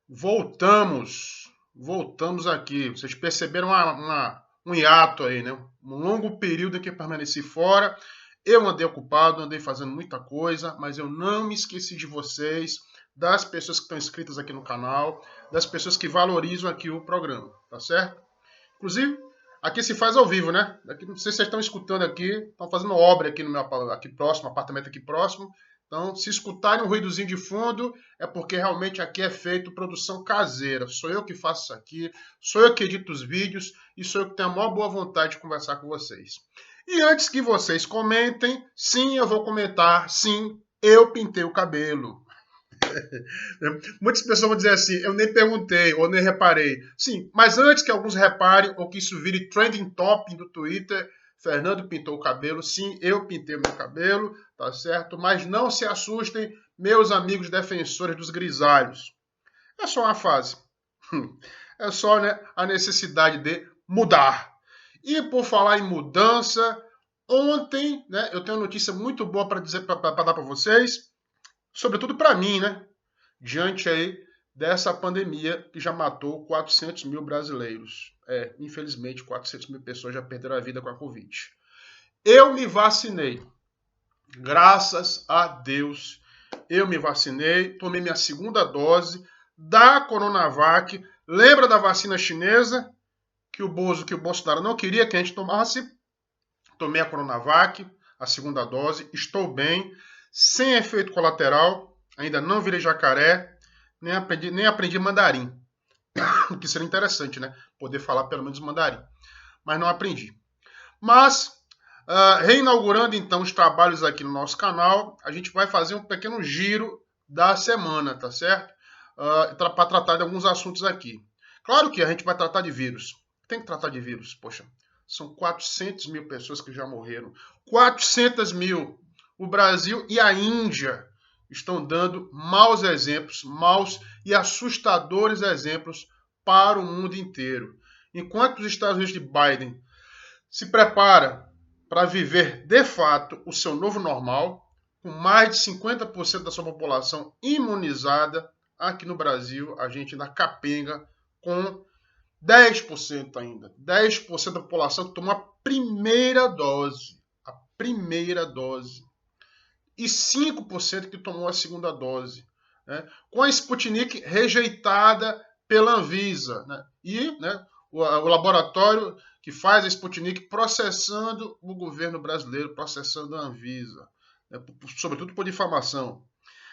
Voltamos aqui. Vocês perceberam um hiato aí, né? Um longo período em que eu permaneci fora. Eu andei ocupado, andei fazendo muita coisa, mas eu não me esqueci de vocês, das pessoas que estão inscritas aqui no canal, das pessoas que valorizam aqui o programa, tá certo? Inclusive, aqui se faz ao vivo, né? Aqui, não sei se vocês estão escutando aqui, estão fazendo obra aqui no meu aqui próximo, apartamento aqui próximo. Então, se escutarem um ruídozinho de fundo, é porque realmente aqui é feito produção caseira. Sou eu que faço isso aqui, sou eu que edito os vídeos e sou eu que tenho a maior boa vontade de conversar com vocês. E antes que vocês comentem, sim, eu vou comentar, sim, eu pintei o cabelo. Muitas pessoas vão dizer assim, eu nem perguntei ou nem reparei. Sim, mas antes que alguns reparem ou que isso vire trending topic do Twitter, Fernando pintou o cabelo. Sim, eu pintei o meu cabelo, tá certo? Mas não se assustem, meus amigos defensores dos grisalhos. É só uma fase. É só, né, a necessidade de mudar. E por falar em mudança, ontem, né, eu tenho uma notícia muito boa para dizer, para dar para vocês, sobretudo para mim, né? Diante aí dessa pandemia que já matou 400 mil brasileiros. Infelizmente, 400 mil pessoas já perderam a vida com a Covid. Eu me vacinei. Graças a Deus, eu me vacinei. Tomei minha segunda dose da Coronavac. Lembra da vacina chinesa? Que o Bolsonaro não queria que a gente tomasse. Tomei a Coronavac, a segunda dose. Estou bem, sem efeito colateral. Ainda não virei jacaré, nem aprendi mandarim. O que seria interessante, né? Poder falar pelo menos mandarim. Mas não aprendi. Mas, reinaugurando então os trabalhos aqui no nosso canal, a gente vai fazer um pequeno giro da semana, tá certo? Para tratar de alguns assuntos aqui. Claro que a gente vai tratar de vírus. Tem que tratar de vírus, poxa. São 400 mil pessoas que já morreram. 400 mil. O Brasil e a Índia estão dando maus exemplos, maus e assustadores exemplos para o mundo inteiro. Enquanto os Estados Unidos de Biden se prepara para viver de fato o seu novo normal, com mais de 50% da sua população imunizada, aqui no Brasil a gente ainda capenga com 10% ainda. 10% da população que tomou a primeira dose. A primeira dose. E 5% que tomou a segunda dose, né? Com a Sputnik rejeitada pela Anvisa, né? E, né, o laboratório que faz a Sputnik processando o governo brasileiro, processando a Anvisa, né? Sobretudo por difamação.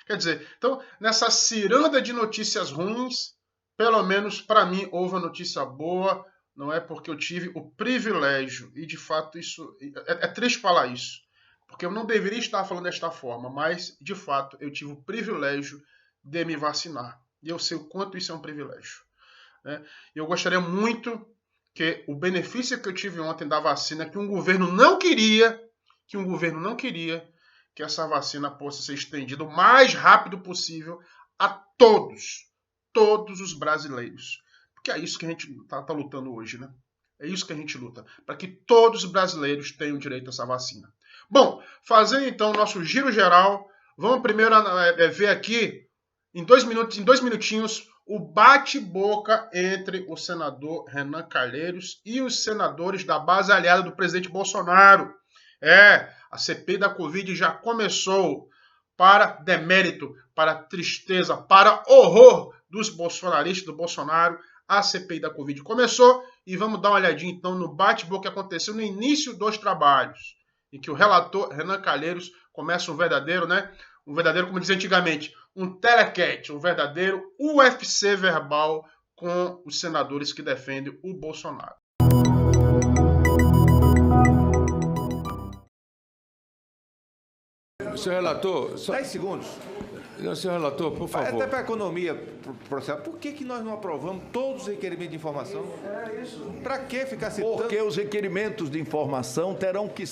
Quer dizer, então, nessa ciranda de notícias ruins, pelo menos para mim houve uma notícia boa, não é porque eu tive o privilégio, e de fato isso é triste falar isso, porque eu não deveria estar falando desta forma, mas, de fato, eu tive o privilégio de me vacinar. E eu sei o quanto isso é um privilégio, né? Eu gostaria muito que o benefício que eu tive ontem da vacina, que um governo não queria que essa vacina possa ser estendida o mais rápido possível a todos os brasileiros. Porque é isso que a gente está lutando hoje, né? É isso que a gente luta, para que todos os brasileiros tenham direito a essa vacina. Bom, fazendo então o nosso giro geral, vamos primeiro ver aqui, em dois minutinhos, o bate-boca entre o senador Renan Calheiros e os senadores da base aliada do presidente Bolsonaro. A CPI da Covid já começou, para demérito, para tristeza, para horror dos bolsonaristas, do Bolsonaro. A CPI da Covid começou e vamos dar uma olhadinha então no bate-boca que aconteceu no início dos trabalhos, em que o relator Renan Calheiros começa um verdadeiro, como dizia antigamente, um telecat, um verdadeiro UFC verbal com os senadores que defendem o Bolsonaro. Senhor relator... 10 segundos. Senhor relator, por favor. Até para a economia processar, por que nós não aprovamos todos os requerimentos de informação? Para que ficar citando? Porque os requerimentos de informação terão que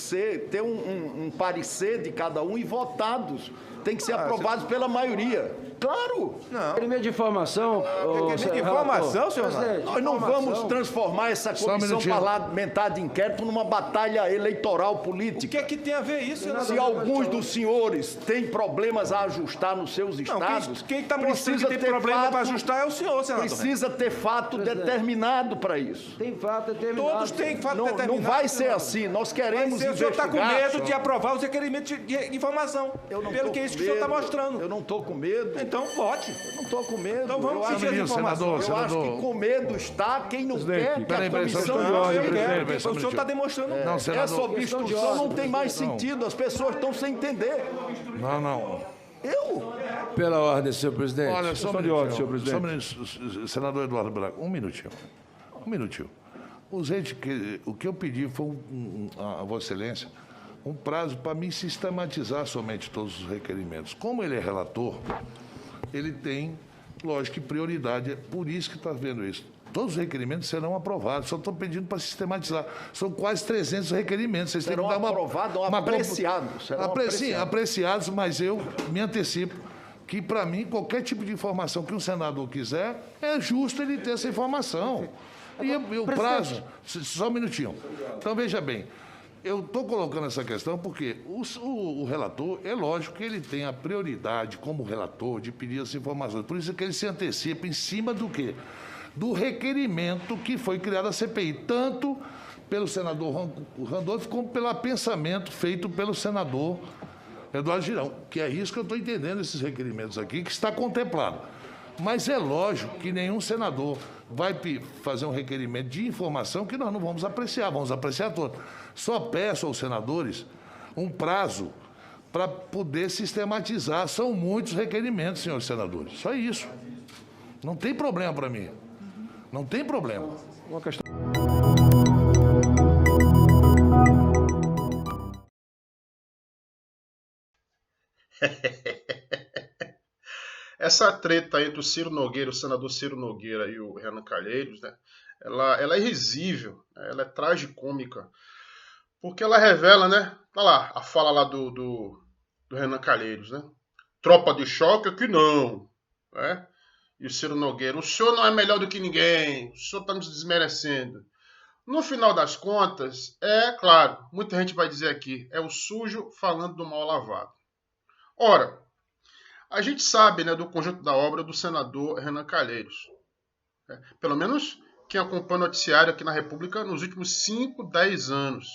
ter um parecer de cada um e votados. Tem que ser aprovados pela maioria. Claro! Não. Requerimento de informação. Requerimento de informação, senhor Renato? Nós não vamos transformar essa comissão parlamentar de inquérito numa batalha eleitoral política. O que tem a ver isso, senador? Se alguns dos senhores têm problemas a ajustar nos seus estados, quem está mostrando que tem problema para ajustar é o senhor, senador. Precisa ter fato determinado para isso. Tem fato determinado. Todos têm fato determinado. Não vai ser assim. Nós queremos investigar. O senhor está com medo de aprovar os requerimentos de informação. Pelo que é isso que o senhor está mostrando. Eu não estou com medo. Então, vote. Eu não estou com medo. Então vamos seguir as informações. Eu acho que com medo está quem não quer que a comissão... O senhor está demonstrando... Essa obstrução não tem mais sentido. As pessoas estão sem entender. Não. Pela ordem, senhor presidente. Olha, só de ordem, senhor presidente. Senador Eduardo Braga, um minutinho. O que eu pedi foi, a Vossa Excelência, um prazo para me sistematizar somente todos os requerimentos. Como ele é relator, ele tem, lógico, prioridade. É por isso que está vendo isso. Todos os requerimentos serão aprovados. Só estou pedindo para sistematizar. São quase 300 requerimentos. Vocês serão têm que dar aprovados ou apreciados? Sim, apreciados, mas eu me antecipo que, para mim, qualquer tipo de informação que um senador quiser, é justo ele ter essa informação. E o prazo... Só um minutinho. Então, veja bem. Eu estou colocando essa questão porque o relator, é lógico que ele tem a prioridade, como relator, de pedir as informações. Por isso que ele se antecipa em cima do quê? Do requerimento que foi criado a CPI, tanto pelo senador Randolfo, como pelo pensamento feito pelo senador Eduardo Girão, que é isso que eu estou entendendo, esses requerimentos aqui, que está contemplado. Mas é lógico que nenhum senador vai fazer um requerimento de informação que nós não vamos apreciar todos. Só peço aos senadores um prazo para poder sistematizar. São muitos requerimentos, senhores senadores. Só isso. Não tem problema para mim. Não tem problema. Uma questão... Essa treta entre o Ciro Nogueira, o senador Ciro Nogueira e o Renan Calheiros, né, ela é risível, né, ela é tragicômica, porque ela revela, né, tá lá, a fala lá do Renan Calheiros, né, tropa de choque aqui não, né, e o Ciro Nogueira, o senhor não é melhor do que ninguém, o senhor está nos desmerecendo. No final das contas, claro, muita gente vai dizer aqui, é o sujo falando do mal lavado. Ora, a gente sabe, né, do conjunto da obra do senador Renan Calheiros. Pelo menos quem acompanha o noticiário aqui na República nos últimos 5, 10 anos.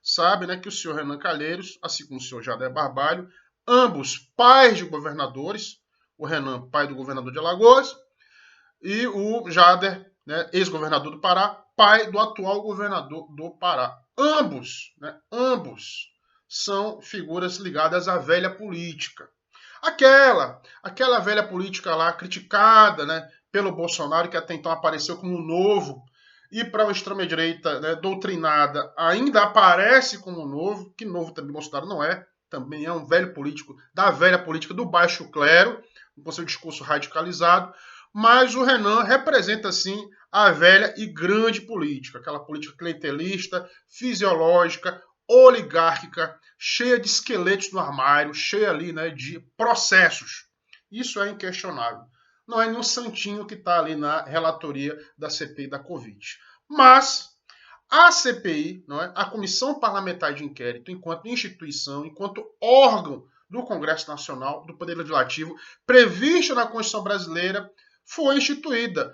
Sabe, né, que o senhor Renan Calheiros, assim como o senhor Jader Barbalho, ambos pais de governadores, o Renan, pai do governador de Alagoas, e o Jader, né, ex-governador do Pará, pai do atual governador do Pará. Ambos são figuras ligadas à velha política. Aquela velha política lá, criticada, né, pelo Bolsonaro, que até então apareceu como novo, e para a extrema-direita, né, doutrinada, ainda aparece como novo, que novo também Bolsonaro não é, também é um velho político da velha política do baixo clero, com seu discurso radicalizado, mas o Renan representa, sim, a velha e grande política, aquela política clientelista, fisiológica, oligárquica, cheia de esqueletos no armário, cheia ali, né, de processos. Isso é inquestionável. Não é nenhum santinho que está ali na relatoria da CPI da Covid. Mas a CPI, não é, a Comissão Parlamentar de Inquérito, enquanto instituição, enquanto órgão do Congresso Nacional, do Poder Legislativo, prevista na Constituição Brasileira, foi instituída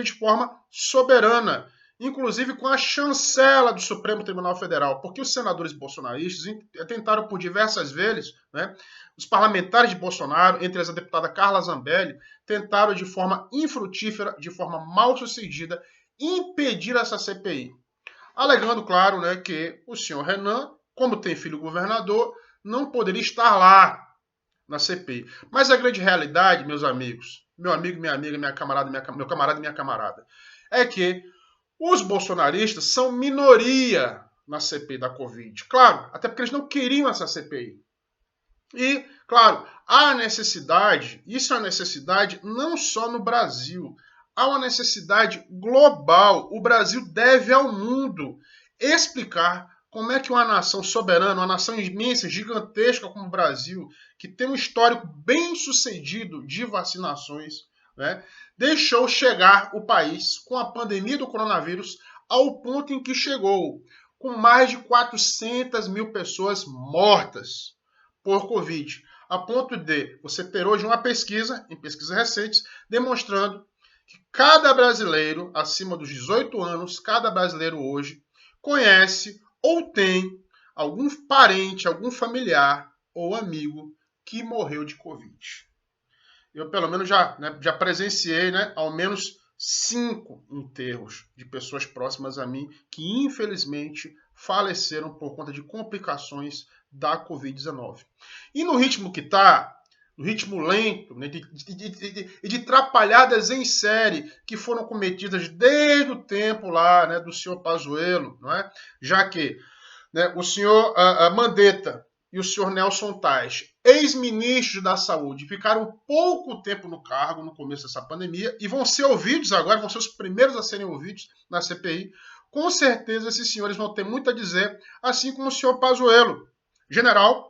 de forma soberana, inclusive com a chancela do Supremo Tribunal Federal, porque os senadores bolsonaristas tentaram por diversas vezes, né, os parlamentares de Bolsonaro, entre eles a deputada Carla Zambelli, tentaram de forma infrutífera, de forma mal sucedida, impedir essa CPI. Alegando, claro, né, que o senhor Renan, como tem filho governador, não poderia estar lá na CPI. Mas a grande realidade, meus amigos, meu amigo, minha amiga, meu camarada e minha camarada, é que os bolsonaristas são minoria na CPI da Covid. Claro, até porque eles não queriam essa CPI. E, claro, há necessidade, isso é uma necessidade não só no Brasil, há uma necessidade global. O Brasil deve ao mundo explicar como é que uma nação soberana, uma nação imensa, gigantesca como o Brasil, que tem um histórico bem sucedido de vacinações, né, deixou chegar o país com a pandemia do coronavírus ao ponto em que chegou, com mais de 400 mil pessoas mortas por Covid, a ponto de você ter hoje uma pesquisa, em pesquisas recentes, demonstrando que cada brasileiro acima dos 18 anos, cada brasileiro hoje, conhece ou tem algum parente, algum familiar ou amigo que morreu de Covid. Eu, pelo menos, já presenciei, né, ao menos 5 enterros de pessoas próximas a mim que, infelizmente, faleceram por conta de complicações da Covid-19. E no ritmo que está, no ritmo lento, né, de trapalhadas em série que foram cometidas desde o tempo lá, né, do senhor Pazuello, não é? Já que, né, o senhor Mandetta e o senhor Nelson Tais, ex-ministros da Saúde, ficaram pouco tempo no cargo no começo dessa pandemia e vão ser ouvidos agora, vão ser os primeiros a serem ouvidos na CPI. Com certeza esses senhores vão ter muito a dizer, assim como o senhor Pazuello, general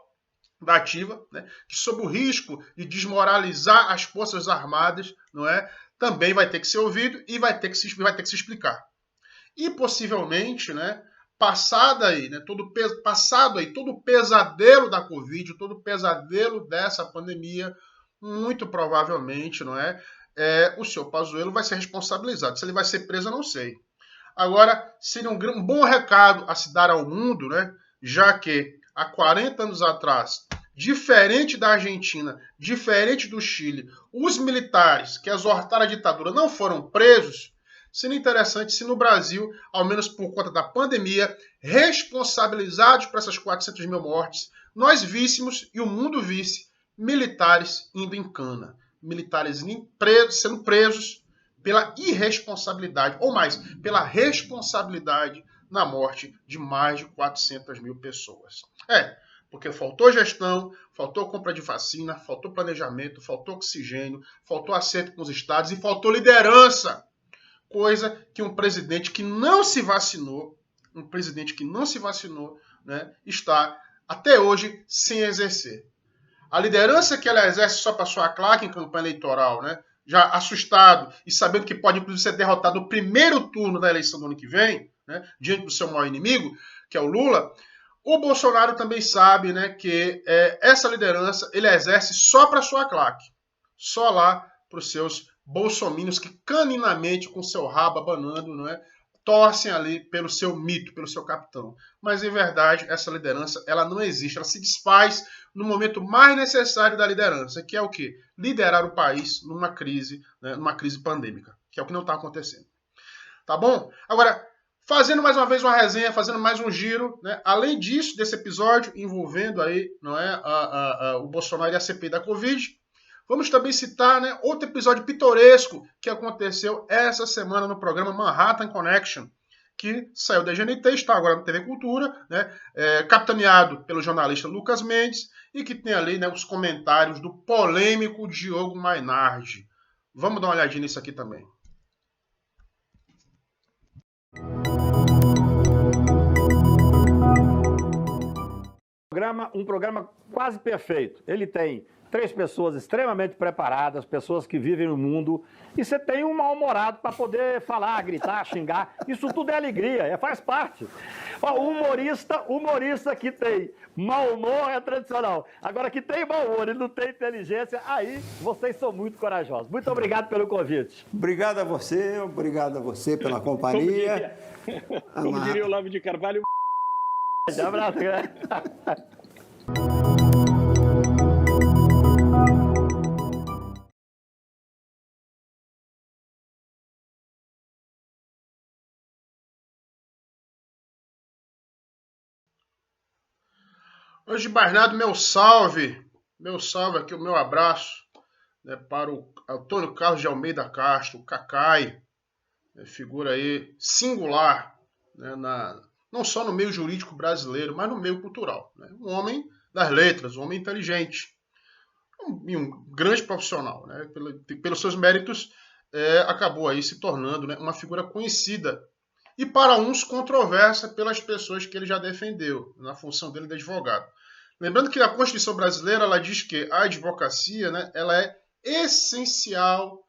da ativa, né, que sob o risco de desmoralizar as Forças Armadas, não é, também vai ter que ser ouvido e vai ter que se explicar. E possivelmente, né, passado aí todo o pesadelo da Covid, todo o pesadelo dessa pandemia, muito provavelmente, não é, o senhor Pazuello vai ser responsabilizado. Se ele vai ser preso, eu não sei. Agora, seria um bom recado a se dar ao mundo, né, já que há 40 anos atrás, diferente da Argentina, diferente do Chile, os militares que exortaram a ditadura não foram presos. Seria interessante se no Brasil, ao menos por conta da pandemia, responsabilizados por essas 400 mil mortes, nós víssemos e o mundo visse militares indo em cana, militares sendo presos pela irresponsabilidade, ou mais, pela responsabilidade na morte de mais de 400 mil pessoas. Porque faltou gestão, faltou compra de vacina, faltou planejamento, faltou oxigênio, faltou acerto com os estados e faltou liderança. Coisa que um presidente que não se vacinou, né, está até hoje sem exercer. A liderança que ela exerce só para sua claque em campanha eleitoral, né, já assustado e sabendo que pode inclusive ser derrotado no primeiro turno da eleição do ano que vem, né, diante do seu maior inimigo, que é o Lula, o Bolsonaro também sabe, né, que essa liderança ele exerce só para sua claque, só lá para os seus bolsominions que caninamente, com seu rabo abanando, não é, torcem ali pelo seu mito, pelo seu capitão. Mas, em verdade, essa liderança ela não existe, ela se desfaz no momento mais necessário da liderança, que é o quê? Liderar o país numa crise, né, numa crise pandêmica, que é o que não está acontecendo. Tá bom? Agora, fazendo mais uma vez uma resenha, fazendo mais um giro, né? Além disso, desse episódio envolvendo aí, não é, o Bolsonaro e a CPI da Covid, vamos também citar, né, outro episódio pitoresco que aconteceu essa semana no programa Manhattan Connection, que saiu da GNT, está agora na TV Cultura, né, capitaneado pelo jornalista Lucas Mendes, e que tem ali, né, os comentários do polêmico Diogo Mainardi. Vamos dar uma olhadinha nisso aqui também. Um programa quase perfeito. Ele tem 3 pessoas extremamente preparadas, pessoas que vivem no mundo, e você tem um mal-humorado para poder falar, gritar, xingar. Isso tudo é alegria, faz parte. O humorista que tem mau humor é tradicional. Agora, que tem mau humor e não tem inteligência, aí vocês são muito corajosos. Muito obrigado pelo convite. Obrigado a você pela companhia. Como diria o Olavo de Carvalho. Um abraço, né? Antes de mais nada, meu salve aqui, o meu abraço, né, para o Antônio Carlos de Almeida Castro, o Cacai, né, figura aí singular, né, não só no meio jurídico brasileiro, mas no meio cultural. Né, um homem das letras, um homem inteligente, um grande profissional. Né, pelos seus méritos, acabou aí se tornando, né, uma figura conhecida e para uns controversa pelas pessoas que ele já defendeu, na função dele de advogado. Lembrando que a Constituição brasileira ela diz que a advocacia, né, ela é essencial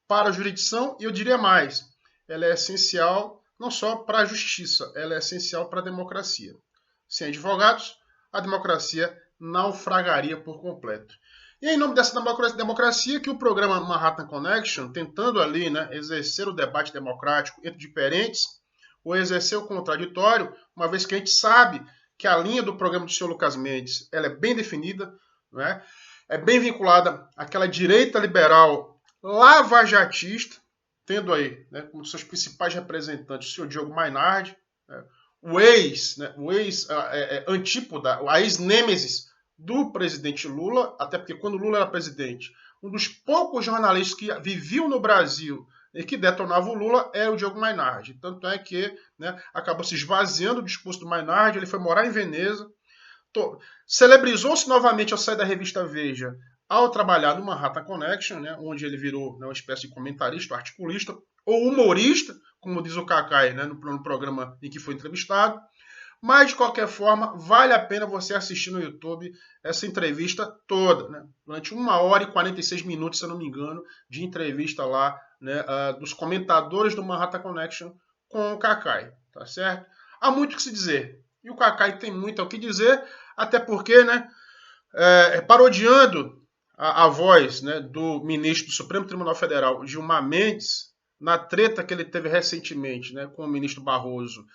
para a jurisdição, e eu diria mais, ela é essencial não só para a justiça, ela é essencial para a democracia. Sem advogados, a democracia naufragaria por completo. E é em nome dessa democracia que o programa Manhattan Connection, tentando ali, né, exercer o debate democrático entre diferentes, ou exercer o contraditório, uma vez que a gente sabe que a linha do programa do senhor Lucas Mendes ela é bem definida, não é? É bem vinculada àquela direita liberal lavajatista, tendo aí, né, como seus principais representantes o senhor Diogo Mainardi, né, o ex-antípoda, a ex-nêmesis do presidente Lula, até porque quando Lula era presidente, um dos poucos jornalistas que viviam no Brasil e que detonava o Lula era o Diogo Mainardi. Tanto é que, né, acabou se esvaziando o discurso do Mainardi, ele foi morar em Veneza, celebrizou-se novamente ao sair da revista Veja, ao trabalhar no Manhattan Connection, né, onde ele virou, né, uma espécie de comentarista, articulista, ou humorista, como diz o Cacai, né, no programa em que foi entrevistado. Mas, de qualquer forma, vale a pena você assistir no YouTube essa entrevista toda, né? Durante 1h46, se eu não me engano, de entrevista lá, né, dos comentadores do Manhattan Connection com o Cacai, tá certo? Há muito o que se dizer. E o Cacai tem muito o que dizer, até porque, né, parodiando a voz, né, do ministro do Supremo Tribunal Federal, Gilmar Mendes, na treta que ele teve recentemente, né, com o ministro Barroso,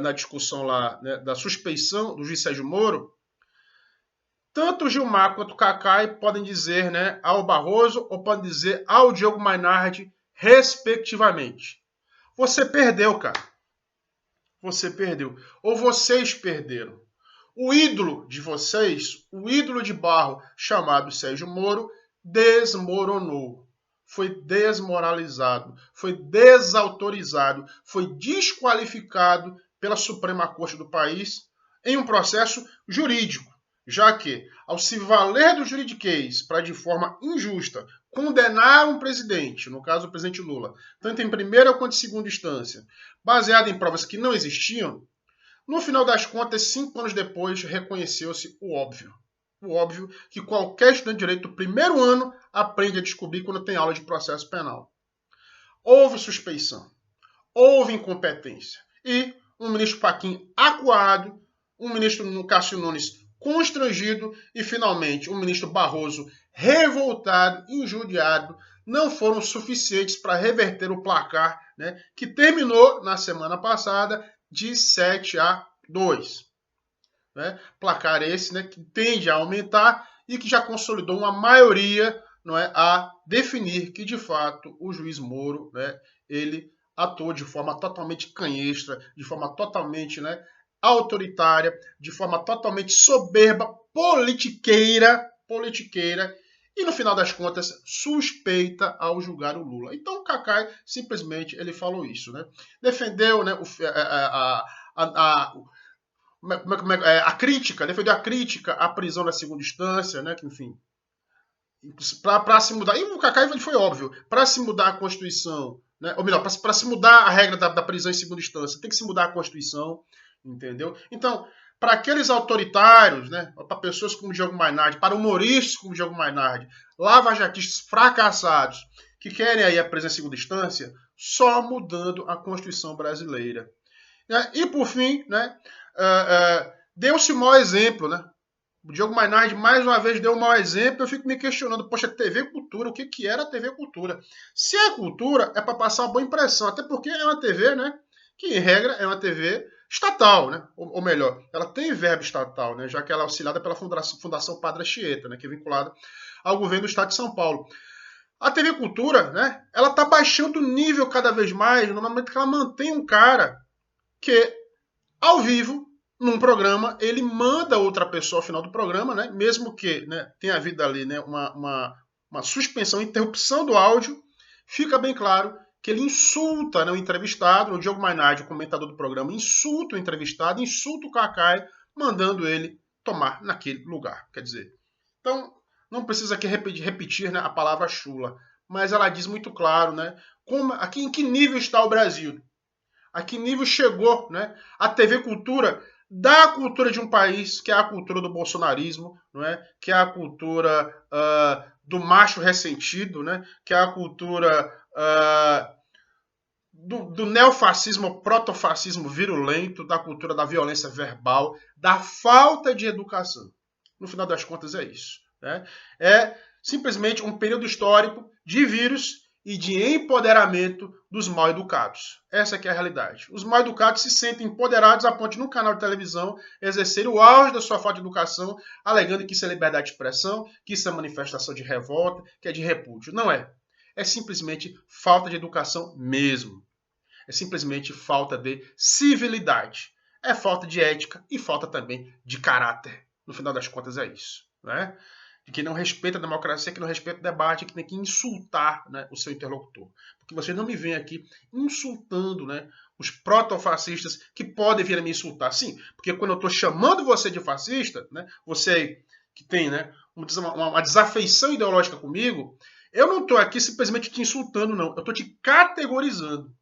na discussão lá, né, da suspeição do juiz Sérgio Moro, tanto o Gilmar quanto o Cacai podem dizer, né, ao Barroso ou podem dizer ao Diogo Mainardi, respectivamente. Você perdeu, cara. Você perdeu. Ou vocês perderam. O ídolo de vocês, o ídolo de barro chamado Sérgio Moro, desmoronou. Foi desmoralizado, foi desautorizado, foi desqualificado pela Suprema Corte do país em um processo jurídico, já que, ao se valer do juridiquês para, de forma injusta, condenar um presidente, no caso o presidente Lula, tanto em primeira quanto em segunda instância, baseado em provas que não existiam, no final das contas, 5 anos depois, reconheceu-se o óbvio. O óbvio que qualquer estudante de direito do primeiro ano aprende a descobrir quando tem aula de processo penal. Houve suspeição, houve incompetência e um ministro Fachin acuado, um ministro Cássio Nunes constrangido e, finalmente, um ministro Barroso revoltado, injuriado, não foram suficientes para reverter o placar, né, que terminou na semana passada de 7-2. Né? Placar esse, né, que tende a aumentar e que já consolidou uma maioria, não é, a definir que, de fato, o juiz Moro, né, ele atuou de forma totalmente canhestra, de forma totalmente, né, autoritária, de forma totalmente soberba, politiqueira, e, no final das contas, suspeita ao julgar o Lula. Então, o Cacai, simplesmente, ele falou isso. Né? Defendeu, né, a crítica, defendeu a crítica à prisão na segunda instância, né, que, enfim, para se mudar, e o Cacai foi óbvio, para se mudar a Constituição, né, ou melhor, para se mudar a regra da prisão em segunda instância, tem que se mudar a Constituição, entendeu? Então, para aqueles autoritários, né, para pessoas como Diogo Mainardi, para humoristas como Diogo Mainardi, lavajatistas fracassados, que querem aí a prisão em segunda instância, só mudando a Constituição brasileira. E, por fim, né, deu-se o mau exemplo, né? O Diogo Mainardi, mais uma vez, deu um mau exemplo. Eu fico me questionando, poxa, TV Cultura, o que era a TV Cultura? Se é cultura, é para passar uma boa impressão, até porque é uma TV, né, que, em regra, é uma TV estatal, né? Ou melhor, ela tem verba estatal, né? Já que ela é auxiliada pela Fundação Padre Anchieta, né? Que é vinculada ao governo do Estado de São Paulo. A TV Cultura, né? Ela está baixando o nível cada vez mais, no momento que ela mantém um cara que, ao vivo, num programa, ele manda outra pessoa ao final do programa, né? Mesmo que, né, tenha havido ali, né, uma suspensão, interrupção do áudio, fica bem claro que ele insulta, né, o entrevistado, o Diogo Mainardi, o comentador do programa, insulta o entrevistado, insulta o Cacai, mandando ele tomar naquele lugar. Quer dizer, então, não precisa aqui repetir, né, a palavra chula, mas ela diz muito claro, né, em que nível está o Brasil. A que nível chegou, né, a TV Cultura da cultura de um país, que é a cultura do bolsonarismo, não é? Que é a cultura do macho ressentido, né? Que é a cultura do neofascismo, protofascismo virulento, da cultura da violência verbal, da falta de educação. No final das contas é isso. Né? É simplesmente um período histórico de vírus e de empoderamento dos mal-educados. Essa que é a realidade. Os mal-educados se sentem empoderados a ponto de, no canal de televisão, exercer o auge da sua falta de educação, alegando que isso é liberdade de expressão, que isso é manifestação de revolta, que é de repúdio. Não é. É simplesmente falta de educação mesmo. É simplesmente falta de civilidade. É falta de ética e falta também de caráter. No final das contas é isso. Né? De que não respeita a democracia, que não respeita o debate, que tem que insultar, né, o seu interlocutor. Porque você não me vem aqui insultando, né, os protofascistas que podem vir a me insultar. Sim, porque quando eu estou chamando você de fascista, né, você que tem, né, uma desafeição ideológica comigo, eu não estou aqui simplesmente te insultando, não. Eu estou te categorizando.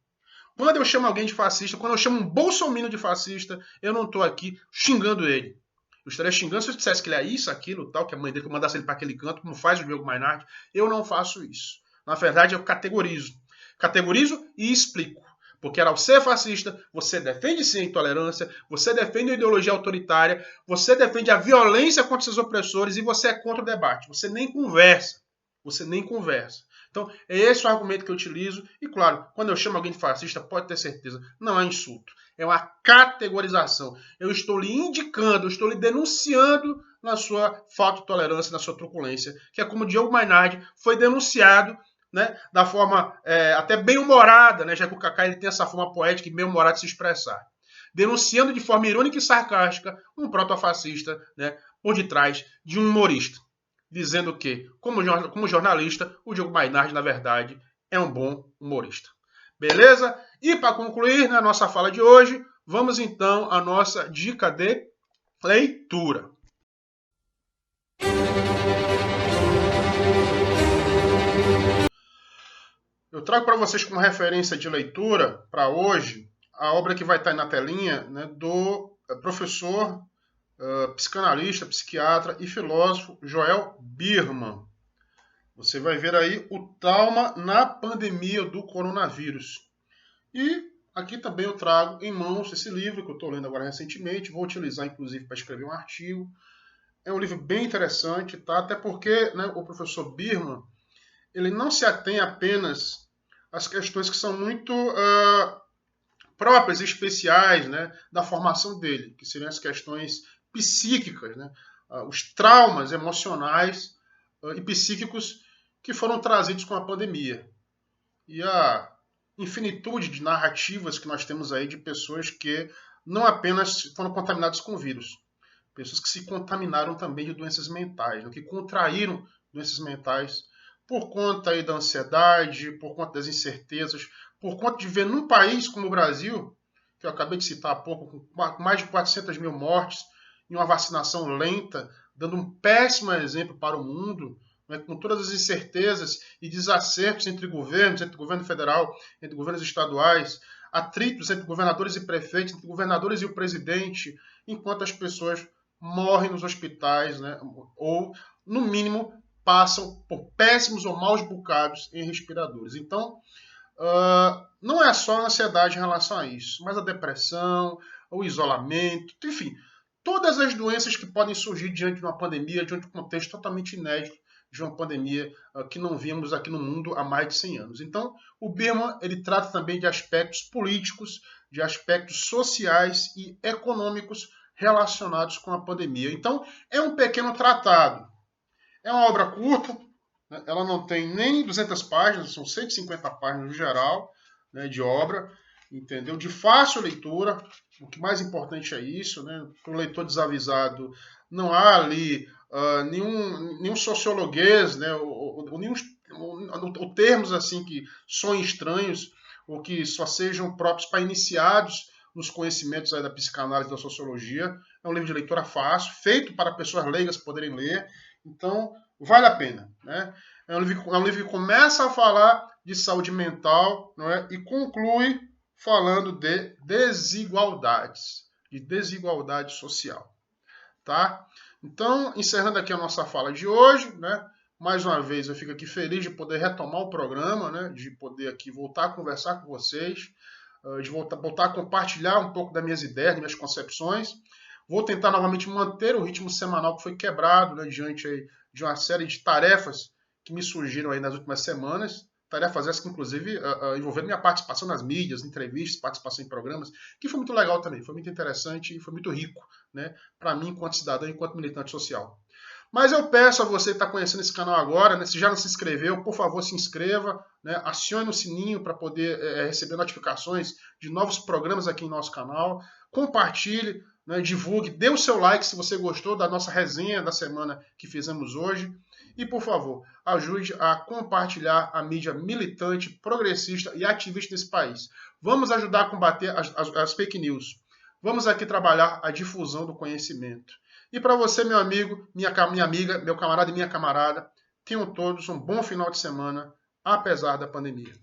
Quando eu chamo alguém de fascista, quando eu chamo um bolsominion de fascista, eu não estou aqui xingando ele. Eu estaria xingando se eu dissesse que ele é isso, aquilo, tal, que a mãe dele que eu mandasse ele para aquele canto, como faz o Diogo Mainardi. Eu não faço isso. Na verdade, eu categorizo. Categorizo e explico. Porque ao ser fascista, você defende sim a intolerância, você defende a ideologia autoritária, você defende a violência contra seus opressores e você é contra o debate. Você nem conversa. Você nem conversa. Então, é esse o argumento que eu utilizo. E, claro, quando eu chamo alguém de fascista, pode ter certeza, não é insulto. É uma categorização. Eu estou lhe indicando, eu estou lhe denunciando na sua falta de tolerância, na sua truculência, que é como o Diogo Mainardi foi denunciado, né, da forma até bem-humorada, né, já que o Kaká ele tem essa forma poética e bem-humorada de se expressar. Denunciando de forma irônica e sarcástica um protofascista, né, por detrás de um humorista. Dizendo que, como jornalista, o Diogo Mainardi, na verdade, é um bom humorista. Beleza? E para concluir na nossa fala de hoje, vamos então à nossa dica de leitura. Eu trago para vocês como referência de leitura para hoje a obra que vai estar aí na telinha, né, do professor, psicanalista, psiquiatra e filósofo Joel Birman. Você vai ver aí o trauma na pandemia do coronavírus. E aqui também eu trago em mãos esse livro que eu estou lendo agora recentemente. Vou utilizar, inclusive, para escrever um artigo. É um livro bem interessante, tá? Até porque, né, o professor Birman ele não se atém apenas às questões que são muito próprias e especiais, né, da formação dele, que seriam as questões psíquicas, né, os traumas emocionais e psíquicos que foram trazidos com a pandemia. E a infinitude de narrativas que nós temos aí de pessoas que não apenas foram contaminadas com vírus, pessoas que se contaminaram também de doenças mentais, né, que contraíram doenças mentais por conta aí da ansiedade, por conta das incertezas, por conta de ver num país como o Brasil, que eu acabei de citar há pouco, com mais de 400 mil mortes, e uma vacinação lenta, dando um péssimo exemplo para o mundo, né, com todas as incertezas e desacertos entre governos, entre o governo federal, entre governos estaduais, atritos entre governadores e prefeitos, entre governadores e o presidente, enquanto as pessoas morrem nos hospitais, né, ou, no mínimo, passam por péssimos ou maus bocados em respiradores. Então, não é só a ansiedade em relação a isso, mas a depressão, o isolamento, enfim, todas as doenças que podem surgir diante de uma pandemia, diante de um contexto totalmente inédito, de uma pandemia que não vimos aqui no mundo há mais de 100 anos. Então, o Birman ele trata também de aspectos políticos, de aspectos sociais e econômicos relacionados com a pandemia. Então, é um pequeno tratado. É uma obra curta, né? Ela não tem nem 200 páginas, são 150 páginas no geral, né, de obra, entendeu? De fácil leitura, o que mais importante é isso, né? Para o leitor desavisado, não há ali nenhum sociologuês, né? Ou termos assim que soem estranhos ou que só sejam próprios para iniciados nos conhecimentos aí da psicanálise e da sociologia. É um livro de leitura fácil, feito para pessoas leigas poderem ler. Então, vale a pena. Né? É um livro que começa a falar de saúde mental, não é? E conclui falando de desigualdades, de desigualdade social, tá? Então, encerrando aqui a nossa fala de hoje, né? Mais uma vez, eu fico aqui feliz de poder retomar o programa, né? De poder aqui voltar a conversar com vocês, de voltar a compartilhar um pouco das minhas ideias, das minhas concepções. Vou tentar novamente manter o ritmo semanal que foi quebrado, né? Diante aí de uma série de tarefas que me surgiram aí nas últimas semanas. Tarefas essas que, inclusive, envolveram minha participação nas mídias, entrevistas, participação em programas, que foi muito legal também, foi muito interessante e foi muito rico, né, para mim, enquanto cidadão e enquanto militante social. Mas eu peço a você que está conhecendo esse canal agora, né, se já não se inscreveu, por favor, se inscreva, né, acione o sininho para poder receber notificações de novos programas aqui em nosso canal, compartilhe, né, divulgue, dê o seu like se você gostou da nossa resenha da semana que fizemos hoje. E, por favor, ajude a compartilhar a mídia militante, progressista e ativista desse país. Vamos ajudar a combater as fake news. Vamos aqui trabalhar a difusão do conhecimento. E para você, meu amigo, minha amiga, meu camarada e minha camarada, tenham todos um bom final de semana, apesar da pandemia.